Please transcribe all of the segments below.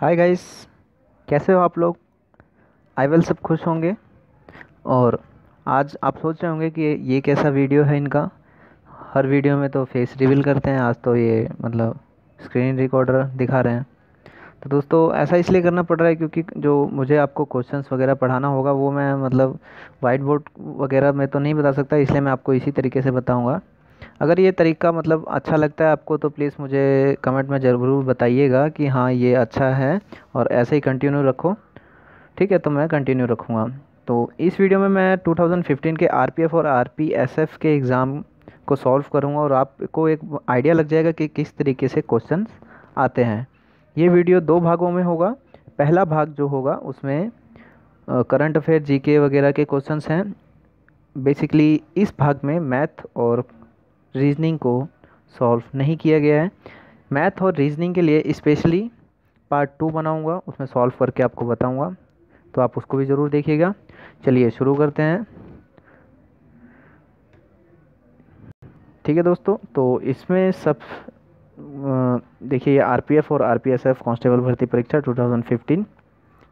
Hi guys, कैसे हो आप लोग। आई वेल सब खुश होंगे। और आज आप सोच रहे होंगे कि ये कैसा वीडियो है इनका। हर वीडियो में तो फेस रिवील करते हैं, आज तो ये मतलब स्क्रीन रिकॉर्डर दिखा रहे हैं। तो दोस्तों ऐसा इसलिए करना पड़ रहा है क्योंकि जो मुझे आपको क्वेश्चंस वगैरह पढ़ाना होगा वो मैं मतलब वाइट बोर्ड वगैरह में तो नहीं बता सकता, इसलिए मैं आपको इसी तरीके से बताऊंगा। अगर ये तरीका मतलब अच्छा लगता है आपको तो प्लीज़ मुझे कमेंट में ज़रूर बताइएगा कि हाँ ये अच्छा है और ऐसे ही कंटिन्यू रखो। ठीक है, तो मैं कंटिन्यू रखूँगा। तो इस वीडियो में मैं 2015 के आरपीएफ और आरपीएसएफ के एग्ज़ाम को सॉल्व करूँगा और आपको एक आइडिया लग जाएगा कि किस तरीके से क्वेश्चंस आते हैं। ये वीडियो दो भागों में होगा। पहला भाग जो होगा उसमें करंट अफेयर जीके वगैरह के क्वेश्चंस हैं। बेसिकली इस भाग में मैथ और रीजनिंग को सॉल्व नहीं किया गया है। मैथ और रीजनिंग के लिए स्पेशली पार्ट 2 बनाऊंगा, उसमें सॉल्व करके आपको बताऊंगा, तो आप उसको भी ज़रूर देखिएगा। चलिए शुरू करते हैं। ठीक है दोस्तों, तो इसमें सब देखिए, ये आरपीएफ और आरपीएसएफ कांस्टेबल भर्ती परीक्षा 2015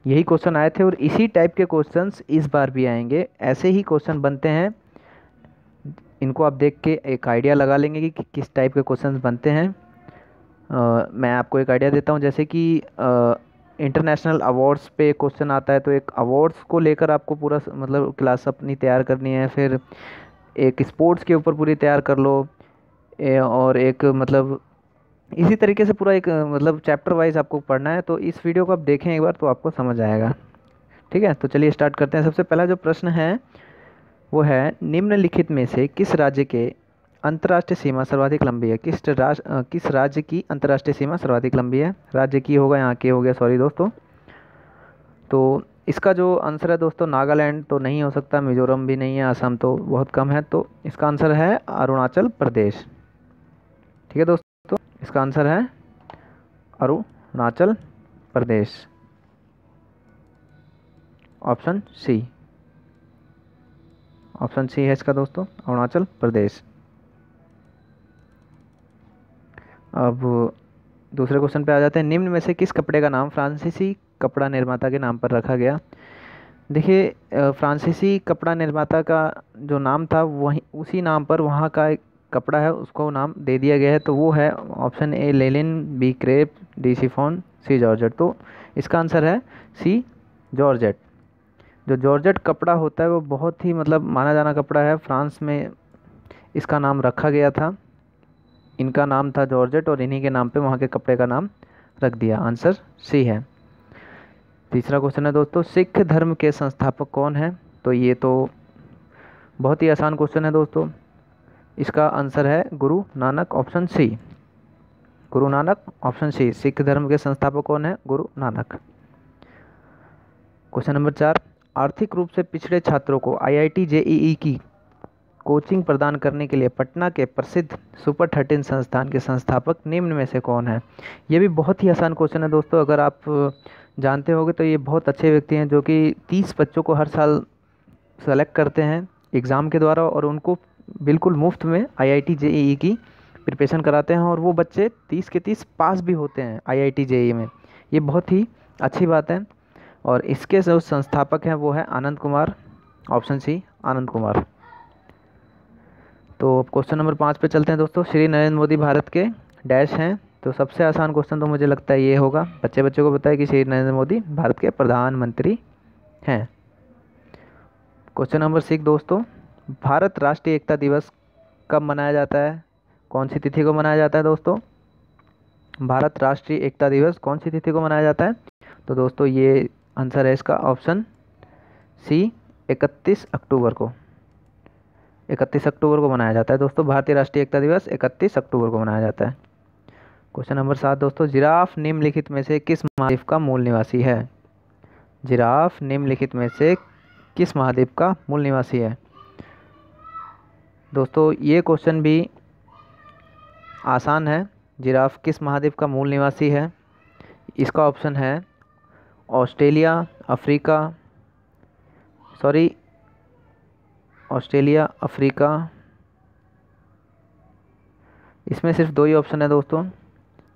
यही क्वेश्चन आए थे और इसी टाइप के क्वेश्चंस इस बार भी आएंगे। ऐसे ही क्वेश्चन बनते हैं, इनको आप देख के एक आइडिया लगा लेंगे कि किस टाइप के क्वेश्चंस बनते हैं। मैं आपको एक आइडिया देता हूँ, जैसे कि इंटरनेशनल अवार्ड्स पे क्वेश्चन आता है तो एक अवार्ड्स को लेकर आपको पूरा मतलब क्लास अपनी तैयार करनी है। फिर एक स्पोर्ट्स के ऊपर पूरी तैयार कर लो। और एक मतलब इसी तरीके से पूरा एक मतलब चैप्टर वाइज आपको पढ़ना है। तो इस वीडियो को आप देखें एक बार तो आपको समझ आएगा। ठीक है, तो चलिए स्टार्ट करते हैं। सबसे पहला जो प्रश्न है वो है, निम्नलिखित में से किस राज्य के अंतर्राष्ट्रीय सीमा सर्वाधिक लंबी है। किस राज्य की अंतर्राष्ट्रीय सीमा सर्वाधिक लंबी है। राज्य की होगा, यहाँ के हो गया, सॉरी दोस्तों। तो इसका जो आंसर है दोस्तों, नागालैंड तो नहीं हो सकता, मिजोरम भी नहीं है, असम तो बहुत कम है, तो इसका आंसर है अरुणाचल प्रदेश। ठीक है दोस्तों, इसका आंसर है Arunachal Pradesh, option C. Option C है इसका दोस्तों, अरुणाचल प्रदेश। अब दूसरे क्वेश्चन पे आ जाते हैं। निम्न में से किस कपड़े का नाम फ्रांसीसी कपड़ा निर्माता के नाम पर रखा गया। देखिए, फ्रांसीसी कपड़ा निर्माता का जो नाम था वही उसी नाम पर वहाँ का एक कपड़ा है उसको नाम दे दिया गया है, तो वो है option A linen, B crepe, D chiffon, C georgette. तो इसका आंसर है सी जॉर्जेट। जो जॉर्जेट कपड़ा होता है वो बहुत ही मतलब माना जाना कपड़ा है। फ्रांस में इसका नाम रखा गया था, इनका नाम था जॉर्जेट और इन्हीं के नाम पे वहाँ के कपड़े का नाम रख दिया। आंसर सी है। तीसरा क्वेश्चन है दोस्तों, सिख धर्म के संस्थापक कौन है। तो ये तो बहुत ही आसान क्वेश्चन है दोस्तों, इसका आंसर है Guru Nanak, option C. Guru Nanak, option C. Sikh धर्म के संस्थापक कौन है, गुरु नानक। क्वेश्चन नंबर 4, आर्थिक रूप से पिछड़े छात्रों को आईआईटी जेईई की कोचिंग प्रदान करने के लिए पटना के प्रसिद्ध सुपर 13 संस्थान के संस्थापक निम्न में से कौन है। ये भी बहुत ही आसान क्वेश्चन है दोस्तों, अगर आप जानते होंगे तो ये बहुत अच्छे व्यक्ति हैं जो कि 30 बच्चों को हर साल सेलेक्ट करते हैं एग्ज़ाम के द्वारा और उनको बिल्कुल मुफ्त में आईआईटी जेईई की प्रिपरेशन कराते हैं और वो बच्चे 30 के 30 पास भी होते हैं आईआईटी जेईई में। ये बहुत ही अच्छी बात है। और इसके जो संस्थापक हैं वो है आनंद कुमार, ऑप्शन सी, आनंद कुमार। तो क्वेश्चन नंबर 5 पे चलते हैं दोस्तों। श्री नरेंद्र मोदी भारत के डैश हैं। तो सबसे आसान क्वेश्चन तो मुझे लगता है ये होगा, बच्चे बच्चों को बताया कि श्री नरेंद्र मोदी भारत के प्रधानमंत्री हैं। क्वेश्चन नंबर 6 दोस्तों, भारत राष्ट्रीय एकता दिवस कब मनाया जाता है, कौन सी तिथि को मनाया जाता है दोस्तों। भारत राष्ट्रीय एकता दिवस कौन सी तिथि को मनाया जाता है। तो दोस्तों ये आंसर है इसका, ऑप्शन सी, 31 अक्टूबर को। 31 अक्टूबर को मनाया जाता है दोस्तों, भारतीय राष्ट्रीय एकता दिवस 31 अक्टूबर को मनाया जाता है। क्वेश्चन नंबर 7 दोस्तों, जिराफ निम्नलिखित में से किस महाद्वीप का मूल निवासी है। जिराफ निम्नलिखित में से किस महाद्वीप का मूल निवासी है। दोस्तों ये क्वेश्चन भी आसान है। जिराफ किस महाद्वीप का मूल निवासी है, इसका ऑप्शन है Australia, Africa, sorry Australia, Africa. इसमें सिर्फ दो ही ऑप्शन है दोस्तों,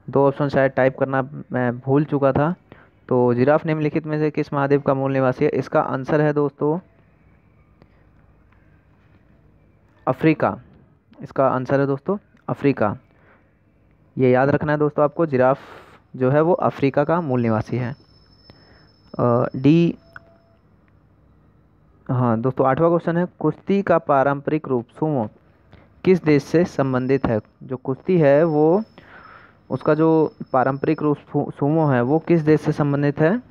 दो ऑप्शन शायद टाइप करना मैं भूल चुका था, तो जिराफ निम्नलिखित में से किस महाद्वीप का मूल निवासी है? इसका आंसर है दोस्तों अफ्रीका। इसका आंसर है दोस्तों अफ्रीका। ये याद रखना है दोस्तों आपको, जिराफ जो है वो अफ्रीका का मूल निवासी है। डी। हाँ दोस्तों, 8वां क्वेश्चन है, कुश्ती का पारंपरिक रूप सुमो किस देश से संबंधित है? जो कुश्ती है वो उसका जो पारंपरिक रूप सुमो है वो किस देश से संबंधित है?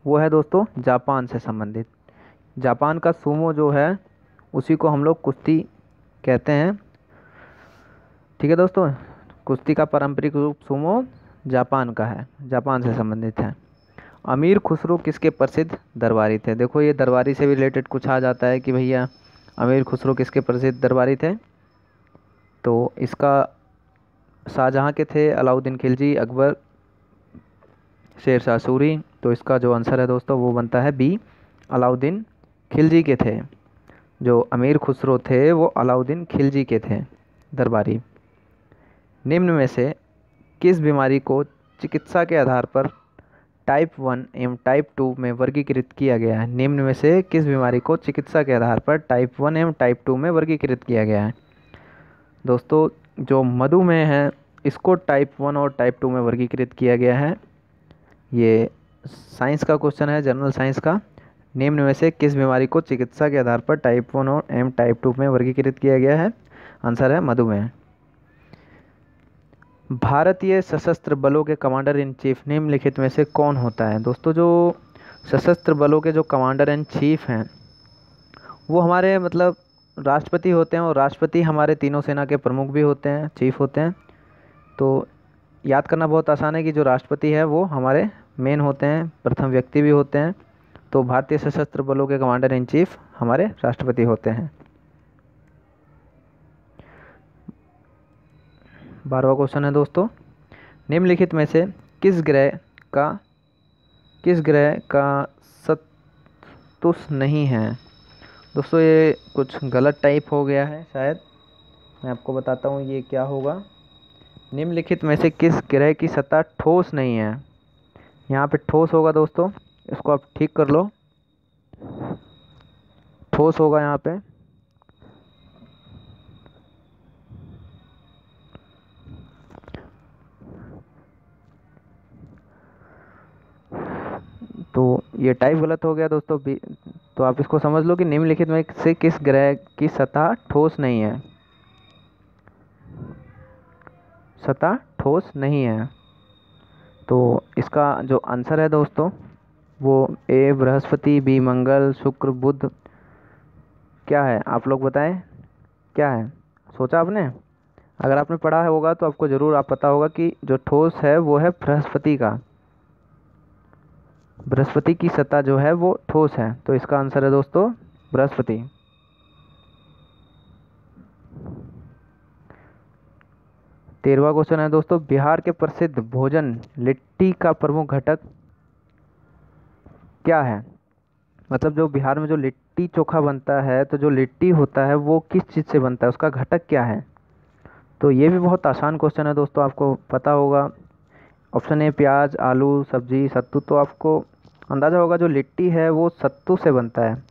वो है दोस्तों जापान से संबंधित। जापान का सुमो जो है उसी को हम लोग कुश्ती कहते हैं। ठीक है दोस्तों, कुश्ती का पारंपरिक रूप सुमो जापान का है, जापान से संबंधित है। अमीर खुसरो किसके प्रसिद्ध दरबारी थे? देखो ये दरबारी से भी रिलेटेड कुछ आ जाता है कि भैया अमीर खुसरो किसके प्रसिद्ध दरबारी थे। तो इसका शाहजहाँ के थे, अलाउद्दीन खिलजी, अकबर, शेरशाह सूरी। तो इसका जो आंसर है दोस्तों वो बनता है बी, अलाउद्दीन खिलजी के थे। जो अमीर खुसरो थे वो अलाउद्दीन खिलजी के थे दरबारी। निम्न में से किस बीमारी को चिकित्सा के आधार पर टाइप 1 एवं टाइप 2 में वर्गीकृत किया गया है? निम्न में से किस बीमारी को चिकित्सा के आधार पर टाइप 1 एवं टाइप 2 में वर्गीकृत किया गया है? दोस्तों जो मधुमेह है इसको टाइप 1 और टाइप 2 में वर्गीकृत किया गया है। ये साइंस का क्वेश्चन है, जनरल साइंस का। निम्न में से किस बीमारी को चिकित्सा के आधार पर टाइप 1 और एवं टाइप 2 में वर्गीकृत किया गया है? आंसर है मधुमेह। भारतीय सशस्त्र बलों के कमांडर इन चीफ निम्नलिखित में से कौन होता है? दोस्तों जो सशस्त्र बलों के जो कमांडर इन चीफ हैं वो हमारे मतलब राष्ट्रपति होते हैं, और राष्ट्रपति हमारे तीनों सेना के प्रमुख भी होते हैं, चीफ होते हैं। तो याद करना बहुत आसान है कि जो राष्ट्रपति है वो हमारे मेन होते हैं, प्रथम व्यक्ति भी होते हैं। तो भारतीय सशस्त्र बलों के कमांडर इन चीफ हमारे राष्ट्रपति होते हैं। 12वां क्वेश्चन है दोस्तों, निम्नलिखित में से किस ग्रह का सतुष नहीं है? दोस्तों ये कुछ गलत टाइप हो गया है शायद, मैं आपको बताता हूँ ये क्या होगा। निम्नलिखित में से किस ग्रह की सतह ठोस नहीं है? यहाँ पे ठोस होगा दोस्तों, इसको आप ठीक कर लो, ठोस होगा यहाँ पे। तो ये टाइप गलत हो गया दोस्तों। तो आप इसको समझ लो कि निम्नलिखित में से किस ग्रह की सतह ठोस नहीं है? सतह ठोस नहीं है। तो इसका जो आंसर है दोस्तों वो ए बृहस्पति, बी मंगल, शुक्र, बुध। क्या है आप लोग बताएं, क्या है? सोचा आपने? अगर आपने पढ़ा होगा तो आपको ज़रूर आप पता होगा कि जो ठोस है वो है बृहस्पति का, बृहस्पति की सतह जो है वो ठोस है। तो इसका आंसर है दोस्तों बृहस्पति। 13वां क्वेश्चन है दोस्तों, बिहार के प्रसिद्ध भोजन लिट्टी का प्रमुख घटक क्या है? मतलब जो बिहार में जो लिट्टी चोखा बनता है, तो जो लिट्टी होता है वो किस चीज़ से बनता है, उसका घटक क्या है? तो ये भी बहुत आसान क्वेश्चन है दोस्तों, आपको पता होगा। ऑप्शन ए प्याज, आलू, सब्जी, सत्तू। तो आपको अंदाज़ा होगा जो लिट्टी है वो सत्तू से बनता है।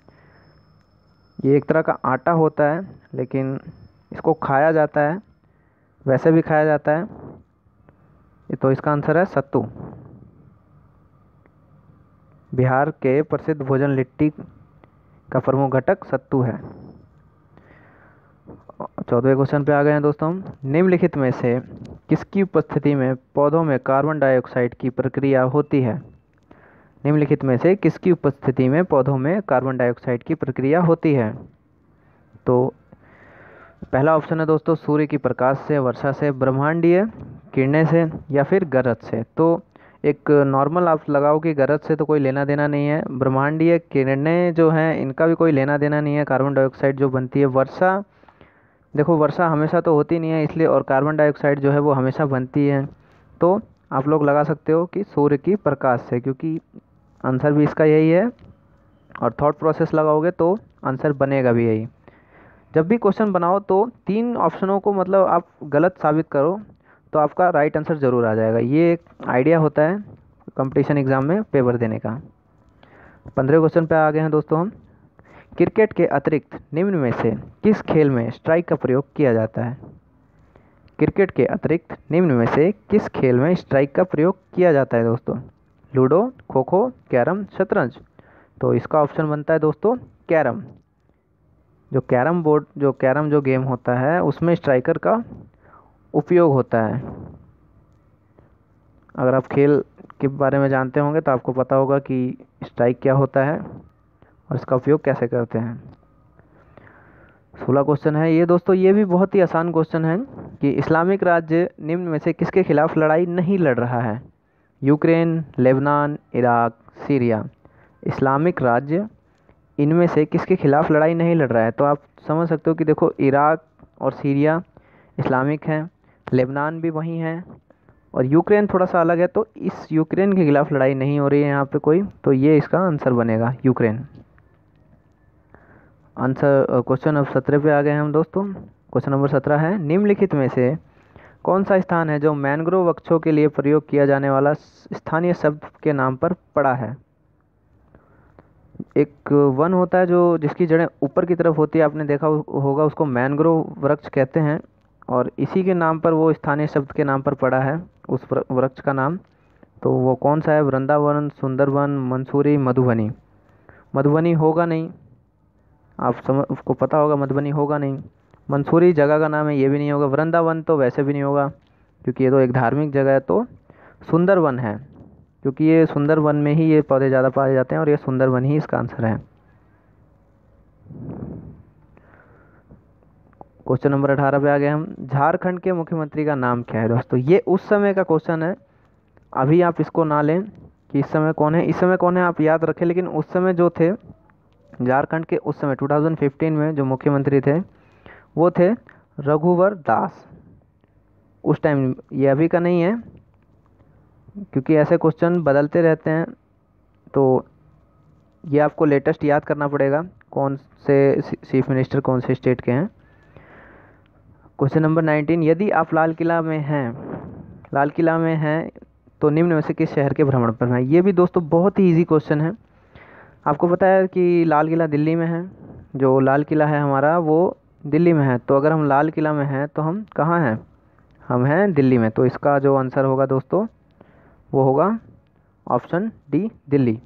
ये एक तरह का आटा होता है, लेकिन इसको खाया जाता है, वैसे भी खाया जाता है। तो इसका आंसर है सत्तू। बिहार के प्रसिद्ध भोजन लिट्टी का प्रमुख घटक सत्तू है। 14वें क्वेश्चन पे आ गए हैं दोस्तों, निम्नलिखित में से किसकी उपस्थिति में पौधों में कार्बन डाइऑक्साइड की प्रक्रिया होती है? निम्नलिखित में से किसकी उपस्थिति में पौधों में कार्बन डाइऑक्साइड की प्रक्रिया होती है? तो पहला ऑप्शन है दोस्तों सूर्य की प्रकाश से, वर्षा से, ब्रह्मांडीय किरणें से, या फिर गरज से। तो एक नॉर्मल आप लगाओ कि गरज से तो कोई लेना देना नहीं है, ब्रह्मांडीय किरणें जो हैं इनका भी कोई लेना देना नहीं है। कार्बन डाइऑक्साइड जो बनती है, वर्षा, देखो वर्षा हमेशा तो होती नहीं है इसलिए, और कार्बन डाइऑक्साइड जो है वो हमेशा बनती है। तो आप लोग लगा सकते हो कि सूर्य की प्रकाश से, क्योंकि आंसर भी इसका यही है, और थॉट प्रोसेस लगाओगे तो आंसर बनेगा भी यही। जब भी क्वेश्चन बनाओ तो 3 ऑप्शनों को मतलब आप गलत साबित करो तो आपका राइट आंसर ज़रूर आ जाएगा। ये एक आइडिया होता है कंपटीशन एग्ज़ाम में पेपर देने का। 15वें क्वेश्चन पे आ गए हैं दोस्तों हम। क्रिकेट के अतिरिक्त निम्न में से किस खेल में स्ट्राइक का प्रयोग किया जाता है? क्रिकेट के अतिरिक्त निम्न में से किस खेल में स्ट्राइक का प्रयोग किया जाता है दोस्तों? लूडो, खो खो, कैरम, शतरंज। तो इसका ऑप्शन बनता है दोस्तों कैरम। जो कैरम जो गेम होता है उसमें स्ट्राइकर का उपयोग होता है। अगर आप खेल के बारे में जानते होंगे तो आपको पता होगा कि स्ट्राइक क्या होता है और इसका उपयोग कैसे करते हैं। 16 क्वेश्चन है ये दोस्तों, ये भी बहुत ही आसान क्वेश्चन है कि इस्लामिक राज्य निम्न में से किसके खिलाफ लड़ाई नहीं लड़ रहा है? Ukraine, Lebanon, Iraq, Syria. Islamic राज्य इनमें से किसके खिलाफ लड़ाई नहीं लड़ रहा है? तो आप समझ सकते हो कि देखो इराक और सीरिया इस्लामिक हैं, लेबनान भी वहीं है और यूक्रेन थोड़ा सा अलग है, तो इस यूक्रेन के खिलाफ लड़ाई नहीं हो रही है यहाँ पे कोई, तो ये इसका आंसर बनेगा यूक्रेन। आंसर क्वेश्चन नंबर 17 पे आ गए हैं हम दोस्तों। क्वेश्चन नंबर 17 है, निम्नलिखित में से कौन सा स्थान है जो मैंग्रोव वृक्षों के लिए प्रयोग किया जाने वाला स्थानीय शब्द के नाम पर पड़ा है? एक वन होता है जो जिसकी जड़ें ऊपर की तरफ होती है, आपने देखा होगा, उसको मैंग्रोव वृक्ष कहते हैं और इसी के नाम पर वो स्थानीय शब्द के नाम पर पड़ा है उस वृक्ष का नाम। तो वो कौन सा है? वृंदावन, सुंदरवन, मंसूरी, मधुबनी। मधुबनी होगा नहीं, आपको पता होगा मधुबनी होगा नहीं। मंसूरी जगह का नाम है, ये भी नहीं होगा। वृंदावन तो वैसे भी नहीं होगा क्योंकि ये तो एक धार्मिक जगह है। तो सुंदरवन है क्योंकि ये सुंदरवन में ही ये पौधे ज़्यादा पाए जाते हैं और ये सुंदरवन ही इसका आंसर है। क्वेश्चन नंबर 18 पे आ गए हम। झारखंड के मुख्यमंत्री का नाम क्या है दोस्तों? ये उस समय का क्वेश्चन है, अभी आप इसको ना लें कि इस समय कौन है, इस समय कौन है आप याद रखें, लेकिन उस समय जो थे झारखंड के, उस समय 2015 में जो मुख्यमंत्री थे वो थे रघुवर दास उस टाइम। ये अभी का नहीं है क्योंकि ऐसे क्वेश्चन बदलते रहते हैं, तो ये आपको लेटेस्ट याद करना पड़ेगा कौन से चीफ मिनिस्टर कौन से स्टेट के हैं। क्वेश्चन नंबर 19, यदि आप लाल किला में हैं तो निम्न में से किस शहर के भ्रमण पर हैं? ये भी दोस्तों बहुत ही इजी क्वेश्चन है। आपको पता है कि लाल किला दिल्ली में है, जो लाल किला है हमारा वो दिल्ली में है। तो अगर हम लाल किला में हैं तो हम कहाँ हैं? हम हैं दिल्ली में। तो इसका जो आंसर होगा दोस्तों वो होगा ऑप्शन डी, दिल्ली।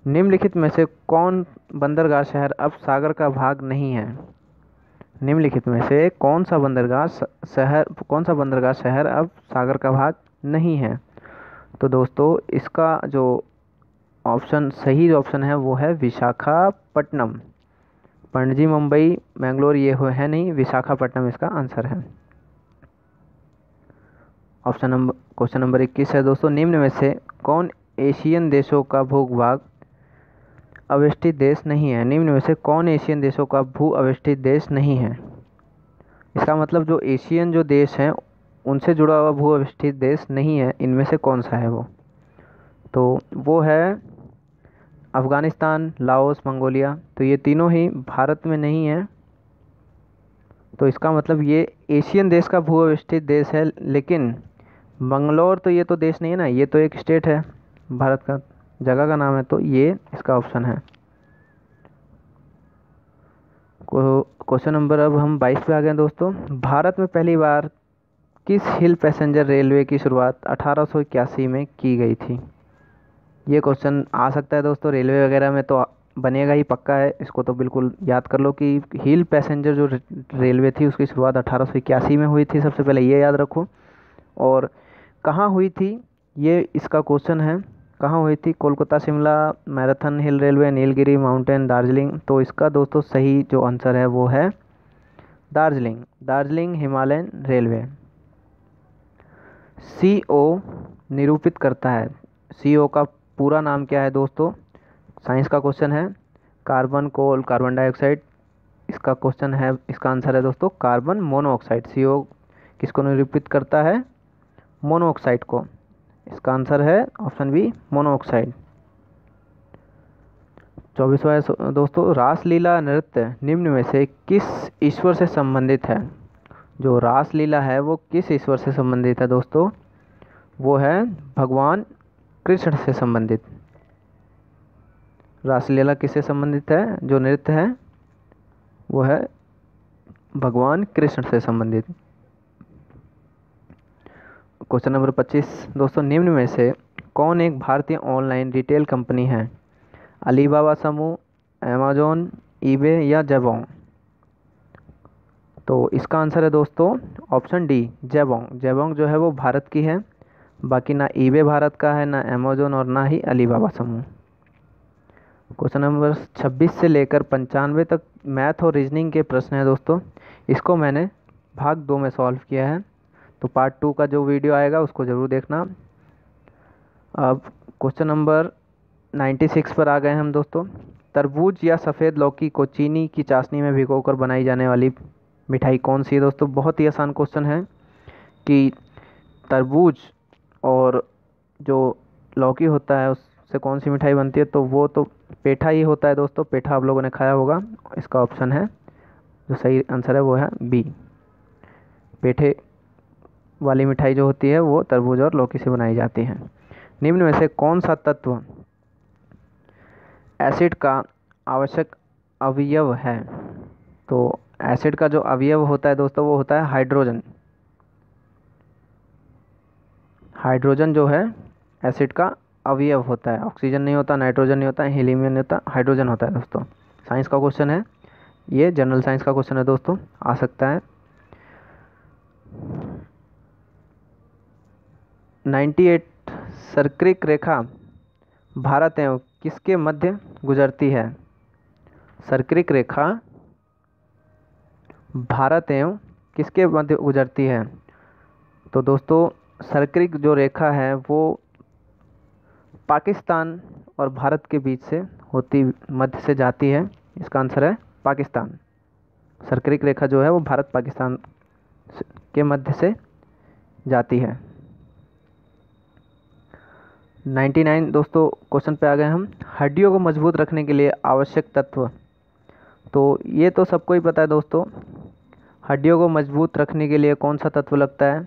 निम्नलिखित में से कौन बंदरगाह शहर अब सागर का भाग नहीं है? निम्नलिखित में से कौन सा बंदरगाह शहर अब सागर का भाग नहीं है? तो दोस्तों इसका जो सही ऑप्शन है वो है विशाखापट्टनम। पणजी, मुंबई, मैंगलोर ये है नहीं, विशाखापट्टनम इसका आंसर है। क्वेश्चन नंबर 21 है दोस्तों, निम्न में से कौन एशियन देशों का भूभाग अवस्थित देश नहीं है? निम्न में से कौन एशियन देशों का भू अवस्थित देश नहीं है? इसका मतलब जो एशियन जो देश हैं उनसे जुड़ा हुआ भू अवस्थित देश नहीं है, इनमें से कौन सा है वो? तो वो है अफ़गानिस्तान, लाओस, मंगोलिया। तो ये तीनों ही भारत में नहीं है, तो इसका मतलब ये एशियन देश का भू अवस्थित देश है। लेकिन बंगलौर तो ये तो देश नहीं है ना, ये तो एक स्टेट है भारत का, जगह का नाम है, तो ये इसका ऑप्शन है। क्वेश्चन नंबर अब हम 22 पे आ गए दोस्तों। भारत में पहली बार किस हिल पैसेंजर रेलवे की शुरुआत 1881 में की गई थी? ये क्वेश्चन आ सकता है दोस्तों, रेलवे वगैरह में तो बनेगा ही पक्का है, इसको तो बिल्कुल याद कर लो कि हिल पैसेंजर जो रेलवे थी उसकी शुरुआत 1881 में हुई थी, सबसे पहले ये याद रखो। और कहाँ हुई थी ये इसका क्वेश्चन है, कहाँ हुई थी? कोलकाता, शिमला, मैराथन हिल रेलवे, नीलगिरी माउंटेन, दार्जिलिंग। तो इसका दोस्तों सही जो आंसर है वो है दार्जिलिंग हिमालयन रेलवे। CO निरूपित करता है, CO का पूरा नाम क्या है दोस्तों? साइंस का क्वेश्चन है। कार्बन, कोल, कार्बन डाइऑक्साइड। इसका क्वेश्चन है, इसका आंसर है दोस्तों कार्बन मोनोऑक्साइड। CO किसको निरूपित करता है? मोनोऑक्साइड को। इसका आंसर है ऑप्शन बी, मोनोऑक्साइड। 24वां दोस्तों, रासलीला नृत्य निम्न में से किस ईश्वर से संबंधित है? जो रासलीला है वो किस ईश्वर से संबंधित है दोस्तों? वो है भगवान कृष्ण से संबंधित। रासलीला किससे संबंधित है? जो नृत्य है वो है भगवान कृष्ण से संबंधित। क्वेश्चन नंबर 25 दोस्तों, निम्न में से कौन एक भारतीय ऑनलाइन रिटेल कंपनी है? अलीबाबा समूह, अमेजोन, ईबे या जबोंग? तो इसका आंसर है दोस्तों ऑप्शन डी, जबोंग। जबोंग जो है वो भारत की है, बाकी ना ईबे भारत का है, ना अमेजोन और ना ही अलीबाबा समूह। क्वेश्चन नंबर 26 से लेकर 95 तक मैथ और रीजनिंग के प्रश्न हैं दोस्तों। इसको मैंने भाग 2 में सॉल्व किया है, तो पार्ट 2 का जो वीडियो आएगा उसको ज़रूर देखना। अब क्वेश्चन नंबर 96 पर आ गए हम दोस्तों। तरबूज या सफ़ेद लौकी को चीनी की चाशनी में भिगोकर बनाई जाने वाली मिठाई कौन सी है दोस्तों? बहुत ही आसान क्वेश्चन है कि तरबूज और जो लौकी होता है उससे कौन सी मिठाई बनती है, तो वो तो पेठा ही होता है दोस्तों। पेठा आप लोगों ने खाया होगा। इसका ऑप्शन है, जो सही आंसर है वो है बी। पेठे वाली मिठाई जो होती है वो तरबूज और लौकी से बनाई जाती है। निम्न में से कौन सा तत्व एसिड का आवश्यक अवयव है? तो एसिड का जो अवयव होता है दोस्तों वो होता है हाइड्रोजन। हाइड्रोजन जो है एसिड का अवयव होता है। ऑक्सीजन नहीं होता, नाइट्रोजन नहीं होता, हीलियम नहीं होता, हाइड्रोजन होता है दोस्तों। साइंस का क्वेश्चन है ये, जनरल साइंस का क्वेश्चन है दोस्तों, आ सकता है। 98 सर्करिक रेखा भारत एवं किसके मध्य गुजरती है? सर्करिक रेखा भारत एवं किसके मध्य गुजरती है? तो दोस्तों सर्करिक जो रेखा है वो पाकिस्तान और भारत के बीच से होती मध्य से जाती है। इसका आंसर है पाकिस्तान। सर्करिक रेखा जो है वो भारत पाकिस्तान के मध्य से जाती है। 99 दोस्तों क्वेश्चन पे आ गए हम। हड्डियों को मजबूत रखने के लिए आवश्यक तत्व, तो ये तो सबको ही पता है दोस्तों। हड्डियों को मजबूत रखने के लिए कौन सा तत्व लगता है?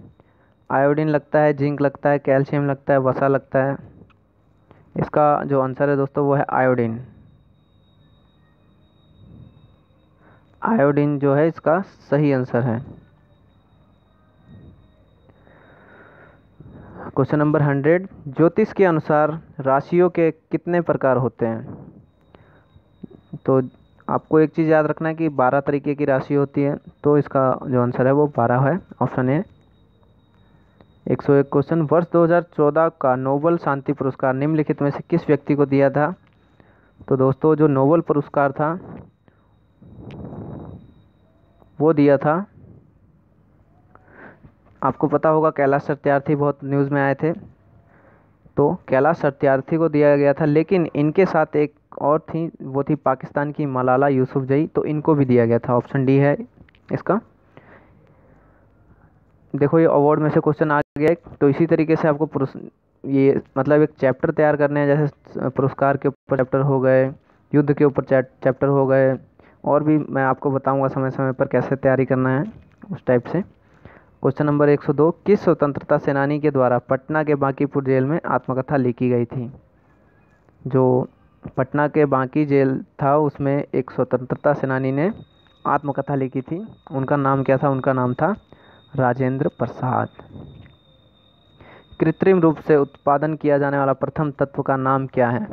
आयोडीन लगता है, जिंक लगता है, कैल्शियम लगता है, वसा लगता है? इसका जो आंसर है दोस्तों वो है आयोडीन। आयोडीन जो है इसका सही आंसर है। क्वेश्चन नंबर 100, ज्योतिष के अनुसार राशियों के कितने प्रकार होते हैं? तो आपको एक चीज़ याद रखना है कि 12 तरीके की राशि होती है, तो इसका जो आंसर है वो 12 है, ऑप्शन ए। 101 क्वेश्चन, वर्ष 2014 का नोबेल शांति पुरस्कार निम्नलिखित में से किस व्यक्ति को दिया था? तो दोस्तों जो नोबेल पुरस्कार था वो दिया था, आपको पता होगा कैलाश सत्यार्थी बहुत न्यूज़ में आए थे, तो कैलाश सत्यार्थी को दिया गया था। लेकिन इनके साथ एक और थी, वो थी पाकिस्तान की मलाला यूसुफजई, तो इनको भी दिया गया था। ऑप्शन डी है इसका। देखो ये अवार्ड में से क्वेश्चन आ गया, तो इसी तरीके से आपको ये मतलब एक चैप्टर तैयार करने हैं। जैसे पुरस्कार के ऊपर चैप्टर हो गए, युद्ध के ऊपर चैप्टर हो गए, और भी मैं आपको बताऊंगा समय समय पर कैसे तैयारी करना है उस टाइप से। क्वेश्चन नंबर 102, किस स्वतंत्रता सेनानी के द्वारा पटना के बांकीपुर जेल में आत्मकथा लिखी गई थी? जो पटना के बांकी जेल था उसमें एक स्वतंत्रता सेनानी ने आत्मकथा लिखी थी, उनका नाम क्या था? उनका नाम था राजेंद्र प्रसाद। कृत्रिम रूप से उत्पादन किया जाने वाला प्रथम तत्व का नाम क्या है?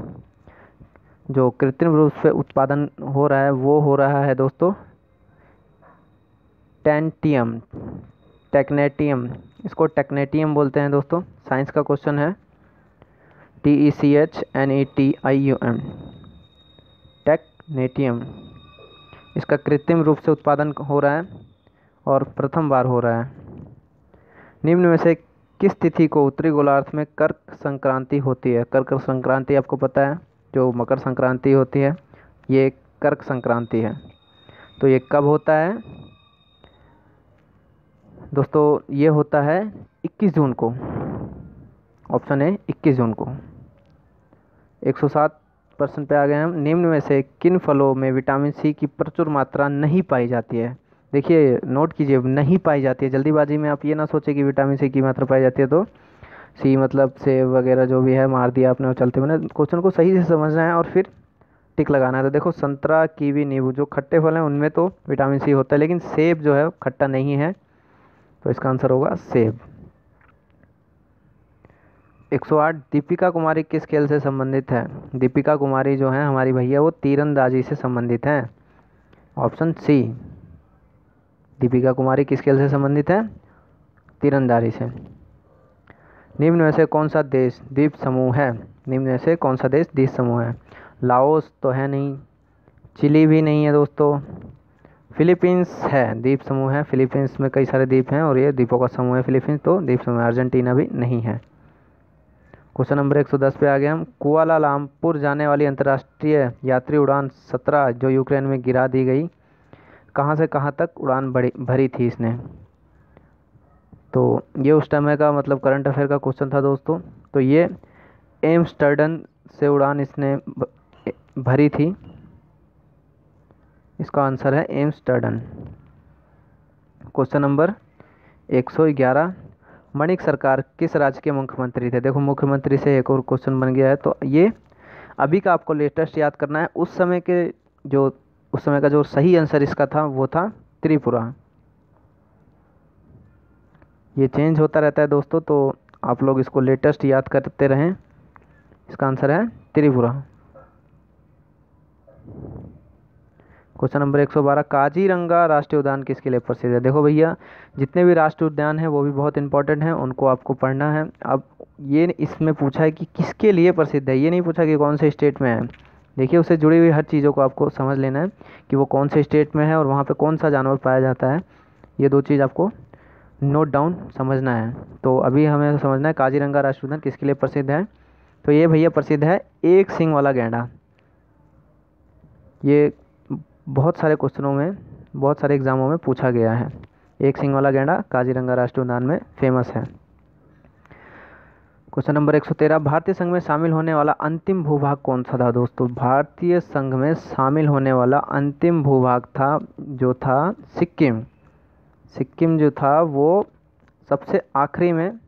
जो कृत्रिम रूप से उत्पादन हो रहा है वो हो रहा है दोस्तों टेंटियम, टेक्नेटियम। इसको टेक्नेटियम बोलते हैं दोस्तों। साइंस का क्वेश्चन है, TECHNETIUM, टेक्नेटियम। इसका कृत्रिम रूप से उत्पादन हो रहा है और प्रथम बार हो रहा है। निम्न में से किस तिथि को उत्तरी गोलार्ध में कर्क संक्रांति होती है? कर्क संक्रांति आपको पता है, जो मकर संक्रांति होती है ये कर्क संक्रांति है। तो ये कब होता है दोस्तों? ये होता है 21 जून को। ऑप्शन है 21 जून को। 107% पे आ गए हम। निम्न में से किन फलों में विटामिन सी की प्रचुर मात्रा नहीं पाई जाती है? देखिए नोट कीजिए, नहीं पाई जाती है। जल्दीबाजी में आप ये ना सोचें कि विटामिन सी की मात्रा पाई जाती है। तो सी मतलब सेब वगैरह जो भी है मार दिया आपने और चलते हुए ना, क्वेश्चन को सही से समझना है और फिर टिक लगाना है। तो देखो संतरा, कीवी, नींबू जो खट्टे फल हैं उनमें तो विटामिन सी होता है, लेकिन सेब जो है खट्टा नहीं है, तो इसका आंसर होगा सेब। 108 दीपिका कुमारी किस खेल से संबंधित है? दीपिका कुमारी जो है हमारी भैया वो तीरंदाजी से संबंधित हैं। ऑप्शन सी, दीपिका कुमारी किस खेल से संबंधित है? तीरंदाजी से। निम्न में से कौन सा देश द्वीप समूह है? निम्न में से कौन सा देश द्वीप समूह है? लाओस तो है नहीं, चिली भी नहीं है दोस्तों, फिलीपींस है, द्वीप समूह है। फिलीपींस में कई सारे द्वीप हैं और ये द्वीपों का समूह है फिलीपींस, तो द्वीप समूह है। अर्जेंटीना भी नहीं है। क्वेश्चन नंबर 110 पे आ गए हम। कुआलालंपुर जाने वाली अंतर्राष्ट्रीय यात्री उड़ान 17 जो यूक्रेन में गिरा दी गई, कहाँ से कहाँ तक उड़ान भरी थी इसने? तो ये उस टाइम का मतलब करंट अफेयर का क्वेश्चन था दोस्तों। तो ये एम्स्टर्डम से उड़ान इसने भरी थी, इसका आंसर है एम्स्टर्डम। क्वेश्चन नंबर 111, मणिक सरकार किस राज्य के मुख्यमंत्री थे? देखो मुख्यमंत्री से एक और क्वेश्चन बन गया है, तो ये अभी का आपको लेटेस्ट याद करना है। उस समय का जो सही आंसर इसका था वो था त्रिपुरा। ये चेंज होता रहता है दोस्तों, तो आप लोग इसको लेटेस्ट याद करते रहें। इसका आंसर है त्रिपुरा। क्वेश्चन नंबर 112, काजीरंगा राष्ट्रीय उद्यान किसके लिए प्रसिद्ध है? देखो भैया जितने भी राष्ट्रीय उद्यान हैं वो भी बहुत इंपॉर्टेंट हैं, उनको आपको पढ़ना है। अब ये इसमें पूछा है कि किसके लिए प्रसिद्ध है, ये नहीं पूछा कि कौन से स्टेट में है। देखिए उससे जुड़ी हुई हर चीज़ों को आपको समझ लेना है कि वो कौन से स्टेट में है और वहाँ पर कौन सा जानवर पाया जाता है। ये दो चीज़ आपको नोट डाउन समझना है। तो अभी हमें समझना है काजीरंगा राष्ट्रीय उद्यान किसके लिए प्रसिद्ध है। तो ये भैया प्रसिद्ध है एक सींग वाला गैंडा। ये बहुत सारे क्वेश्चनों में, बहुत सारे एग्जामों में पूछा गया है। एक सींग वाला गैंडा काजीरंगा राष्ट्रीय उद्यान में फेमस है। क्वेश्चन नंबर 113, भारतीय संघ में शामिल होने वाला अंतिम भूभाग कौन सा था? दोस्तों भारतीय संघ में शामिल होने वाला अंतिम भूभाग जो था सिक्किम। सिक्किम जो था वो सबसे आखिरी में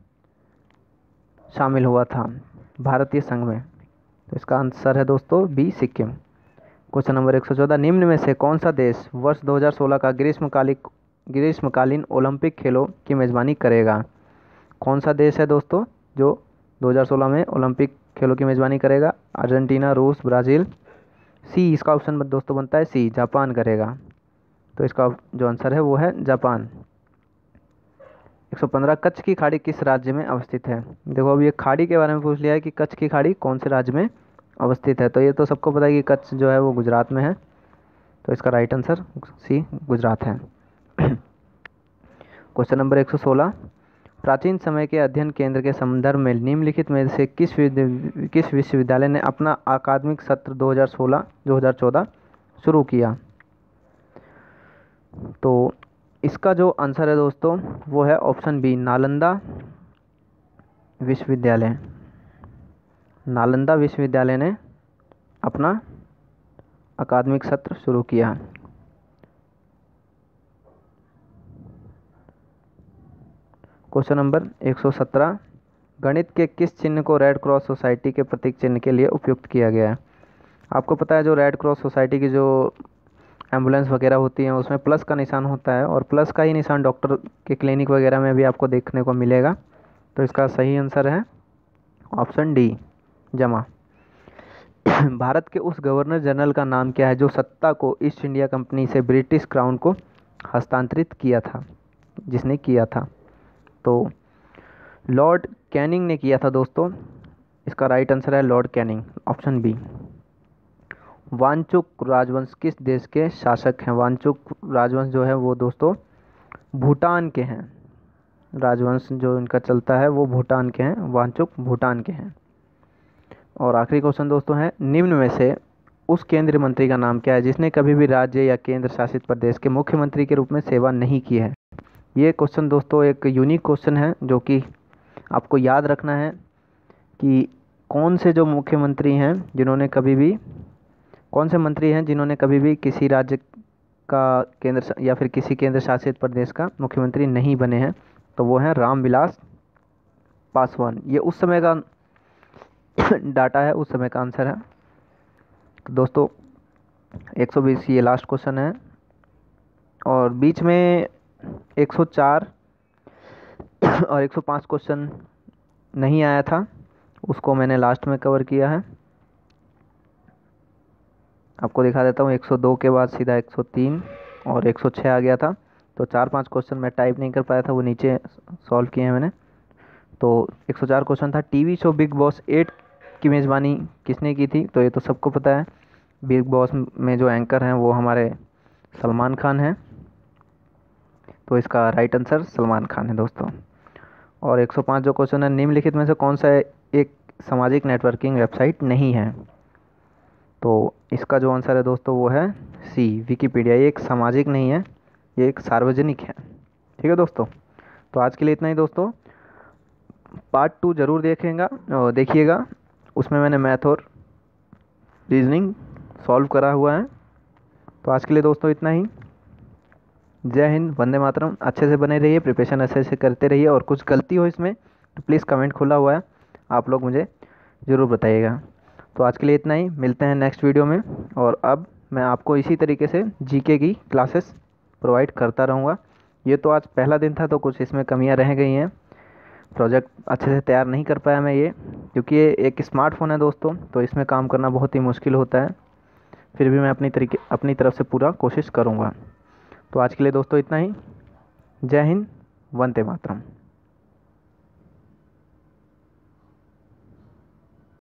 शामिल हुआ था भारतीय संघ में, तो इसका आंसर है दोस्तों बी, सिक्किम। क्वेश्चन नंबर 114, निम्न में से कौन सा देश वर्ष 2016 का ग्रीष्मकालीन ओलंपिक खेलों की मेज़बानी करेगा? कौन सा देश है दोस्तों जो 2016 में ओलंपिक खेलों की मेज़बानी करेगा? अर्जेंटीना, रूस, ब्राज़ील। सी इसका ऑप्शन दोस्तों बनता है सी, जापान करेगा। तो इसका जो आंसर है वो है जापान। 115, कच्छ की खाड़ी किस राज्य में अवस्थित है? देखो अब ये खाड़ी के बारे में पूछ लिया है कि कच्छ की खाड़ी कौन से राज्य में अवस्थित है। तो ये तो सबको पता है कि कच्छ जो है वो गुजरात में है, तो इसका राइट आंसर सी, गुजरात है। क्वेश्चन नंबर 116, प्राचीन समय के अध्ययन केंद्र के संदर्भ में निम्नलिखित में से किस विश्वविद्यालय ने अपना अकादमिक सत्र 2016-2014 शुरू किया? तो इसका जो आंसर है दोस्तों वो है ऑप्शन बी, नालंदा विश्वविद्यालय। नालंदा विश्वविद्यालय ने अपना अकादमिक सत्र शुरू किया। क्वेश्चन नंबर 117, गणित के किस चिन्ह को रेड क्रॉस सोसाइटी के प्रतीक चिन्ह के लिए उपयुक्त किया गया है? आपको पता है जो रेड क्रॉस सोसाइटी की जो एम्बुलेंस वगैरह होती हैं उसमें प्लस का निशान होता है, और प्लस का ही निशान डॉक्टर के क्लिनिक वगैरह में भी आपको देखने को मिलेगा। तो इसका सही आंसर है ऑप्शन डी, जमा। भारत के उस गवर्नर जनरल का नाम क्या है जो सत्ता को ईस्ट इंडिया कंपनी से ब्रिटिश क्राउन को हस्तांतरित किया था, जिसने किया था? तो लॉर्ड कैनिंग ने किया था दोस्तों। इसका राइट आंसर है Lord Canning, option B. Wangchuk राजवंश किस देश के शासक हैं? वांचुक राजवंश जो है वो दोस्तों भूटान के हैं। राजवंश जो इनका चलता है वो भूटान के हैं, वांचुक भूटान के हैं। और आखिरी क्वेश्चन दोस्तों है, निम्न में से उस केंद्रीय मंत्री का नाम क्या है जिसने कभी भी राज्य या केंद्र शासित प्रदेश के मुख्यमंत्री के रूप में सेवा नहीं की है? ये क्वेश्चन दोस्तों एक यूनिक क्वेश्चन है जो कि आपको याद रखना है कि कौन से जो मुख्यमंत्री हैं जिन्होंने कभी भी, कौन से मंत्री हैं जिन्होंने कभी भी किसी राज्य का केंद्र या फिर किसी केंद्र शासित प्रदेश का मुख्यमंत्री नहीं बने हैं? तो वो हैं रामविलास पासवान, ये उस समय का डाटा है, उस समय का आंसर है। तो दोस्तों 120 ये लास्ट क्वेश्चन है, और बीच में 104 और 105 क्वेश्चन नहीं आया था, उसको मैंने लास्ट में कवर किया है। आपको दिखा देता हूँ, 102 के बाद सीधा 103 और 106 आ गया था। तो 4-5 क्वेश्चन मैं टाइप नहीं कर पाया था, वो नीचे सॉल्व किए हैं मैंने। तो 104 क्वेश्चन था। टीवी शो बिग बॉस 8 की मेज़बानी किसने की थी? तो ये तो सबको पता है, बिग बॉस में जो एंकर हैं वो हमारे सलमान खान हैं। तो इसका राइट आंसर सलमान खान है दोस्तों। और 105 जो क्वेश्चन है, निम्नलिखित में से कौन सा एक सामाजिक नेटवर्किंग वेबसाइट नहीं है? तो इसका जो आंसर है दोस्तों वो है सी, विकीपीडिया। ये एक सामाजिक नहीं है, ये एक सार्वजनिक है। ठीक है दोस्तों, तो आज के लिए इतना ही दोस्तों। पार्ट 2 ज़रूर देखिएगा, उसमें मैंने मैथ और रीजनिंग सॉल्व करा हुआ है। तो आज के लिए दोस्तों इतना ही। जय हिंद, वंदे मातरम। अच्छे से बने रहिए, प्रिपरेशन अच्छे से करते रहिए, और कुछ गलती हो इसमें तो प्लीज़ कमेंट खुला हुआ है, आप लोग मुझे ज़रूर बताइएगा। तो आज के लिए इतना ही, मिलते हैं नेक्स्ट वीडियो में। और अब मैं आपको इसी तरीके से जीके की क्लासेस प्रोवाइड करता रहूँगा। ये तो आज पहला दिन था, तो कुछ इसमें कमियाँ रह गई हैं, प्रोजेक्ट अच्छे से तैयार नहीं कर पाया मैं ये, क्योंकि ये एक स्मार्टफोन है दोस्तों, तो इसमें काम करना बहुत ही मुश्किल होता है। फिर भी मैं अपनी तरफ से पूरा कोशिश करूँगा। तो आज के लिए दोस्तों इतना ही। जय हिंद, वंदे मातरम।